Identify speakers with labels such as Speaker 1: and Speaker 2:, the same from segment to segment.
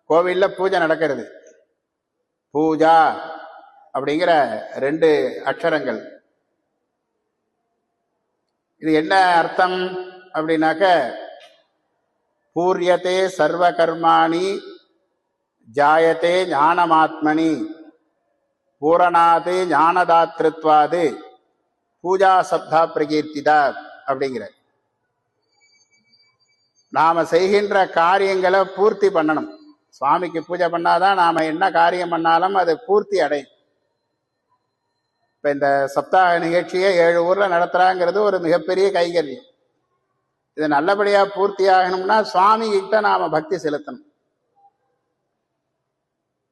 Speaker 1: கோவில்ல பூஜை நடக்கிறது. பூஜா அப்படிங்கிற 2 அக்ஷரங்கள். இது என்ன அர்த்தம் அப்படின்னாக்க, பூரியதே சர்வ கர்மாணி ஜாயத்தே ஞானமாத்மனி பூரணாது ஞானதாத்ருத்வாது பூஜா சப்தா பிரகீர்த்திதா அப்படிங்கிற. நாம செய்கின்ற காரியங்களை பூர்த்தி பண்ணணும். சுவாமிக்கு பூஜை பண்ணாதான் நாம என்ன காரியம் பண்ணாலும் அது பூர்த்தி அடையும். இப்ப இந்த சப்தாக நிகழ்ச்சியை 7 ஊர்ல நடத்துறாங்கிறது ஒரு மிகப்பெரிய கைங்கரியம். இது நல்லபடியா பூர்த்தி ஆகணும்னா சுவாமி கிட்ட நாம பக்தி செலுத்தணும்.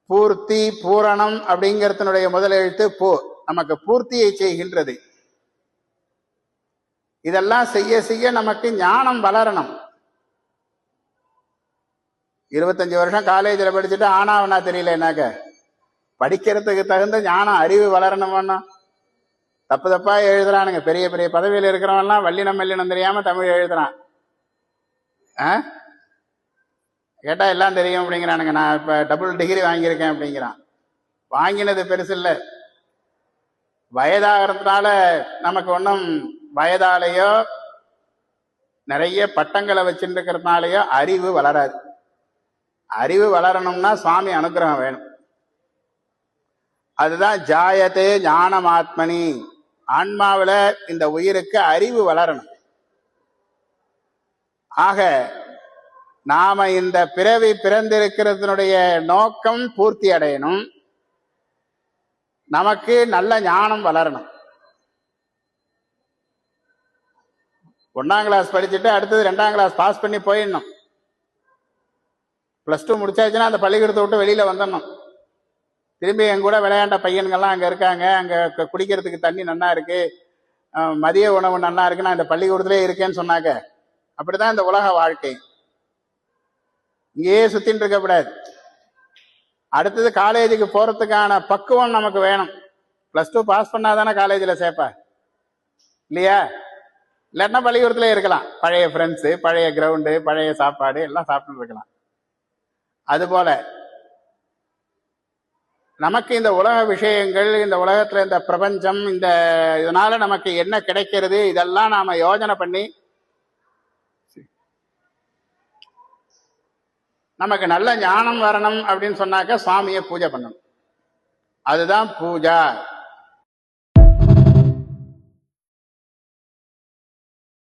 Speaker 1: பூர்த்தி பூரணம் அப்படிங்கிறதுனுடைய முதல் எழுத்து பூ, நமக்கு பூர்த்தியை செய்கின்றது. இதெல்லாம் செய்ய செய்ய நமக்கு ஞானம் வளரணும். 25 வருஷம் காலேஜில் படிச்சுட்டு ஆனாவனா தெரியல என்னாக்க, படிக்கிறதுக்கு தகுந்த ஞானம் அறிவு வளரணும்னா தப்பு தப்பா எழுதுறானுங்க. பெரிய பெரிய பதவியில் இருக்கிறவன்லாம் வல்லினம் மெல்லினம் தெரியாம தமிழ் எழுதுறான். கேட்டா எல்லாம் தெரியும் அப்படிங்கிறானுங்க. நான் இப்ப டபுள் டிகிரி வாங்கியிருக்கேன் அப்படிங்கிறான். வாங்கினது பெருசு இல்லை, வயதாகிறதுனால நமக்கு ஒன்றும் வயதாலேயோ நிறைய பட்டங்களை வச்சுட்டு இருக்கிறதுனாலயோ அறிவு வளராது. அறிவு வளரணும்னா சுவாமி அனுகிரகம் வேணும். அதுதான் ஜாயத்தே ஞானமாத்மனி. ஆன்மாவில இந்த உயிருக்கு அறிவு வளரணும். ஆக நாம இந்த பிறவி பிறந்திருக்கிறதுனுடைய நோக்கம் பூர்த்தி அடையணும். நமக்கு நல்ல ஞானம் வளரணும். 1ஆம் கிளாஸ் படிச்சுட்டு அடுத்தது 2ஆம் கிளாஸ் பாஸ் பண்ணி போயிடணும். +2 முடிச்சாச்சுன்னா அந்த பள்ளிக்கூடத்தை விட்டு வெளியில வந்துடணும். திரும்பி என் கூட விளையாண்ட பையன்கள்லாம் அங்க இருக்காங்க, அங்க குடிக்கிறதுக்கு தண்ணி நல்லா இருக்கு, மதிய உணவு நல்லா இருக்கு, நான் இந்த பள்ளிக்கூடத்திலே இருக்கேன்னு சொன்னாங்க. அப்படிதான் இந்த உலக வாழ்க்கை. இங்கேயே சுத்தின்னு இருக்கக்கூடாது. அடுத்தது காலேஜுக்கு போறதுக்கான பக்குவம் நமக்கு வேணும். +2 பாஸ் பண்ணாதானே காலேஜில் சேர்ப்ப இல்லையா? இல்லைன்னா பள்ளிக்கூடத்துல இருக்கலாம். பழைய ஃப்ரெண்ட்ஸு, பழைய கிரவுண்டு, பழைய சாப்பாடு எல்லாம் சாப்பிட்டு இருக்கலாம். அதுபோல நமக்கு இந்த உலக விஷயங்கள், இந்த உலகத்துல இந்த பிரபஞ்சம், இதனால நமக்கு என்ன கிடைக்கிறது, இதெல்லாம் நாம யோஜனை பண்ணி நமக்கு நல்ல ஞானம் வரணும் அப்படின்னு சொன்னாக்க சுவாமியை பூஜை பண்ணணும். அதுதான் பூஜா.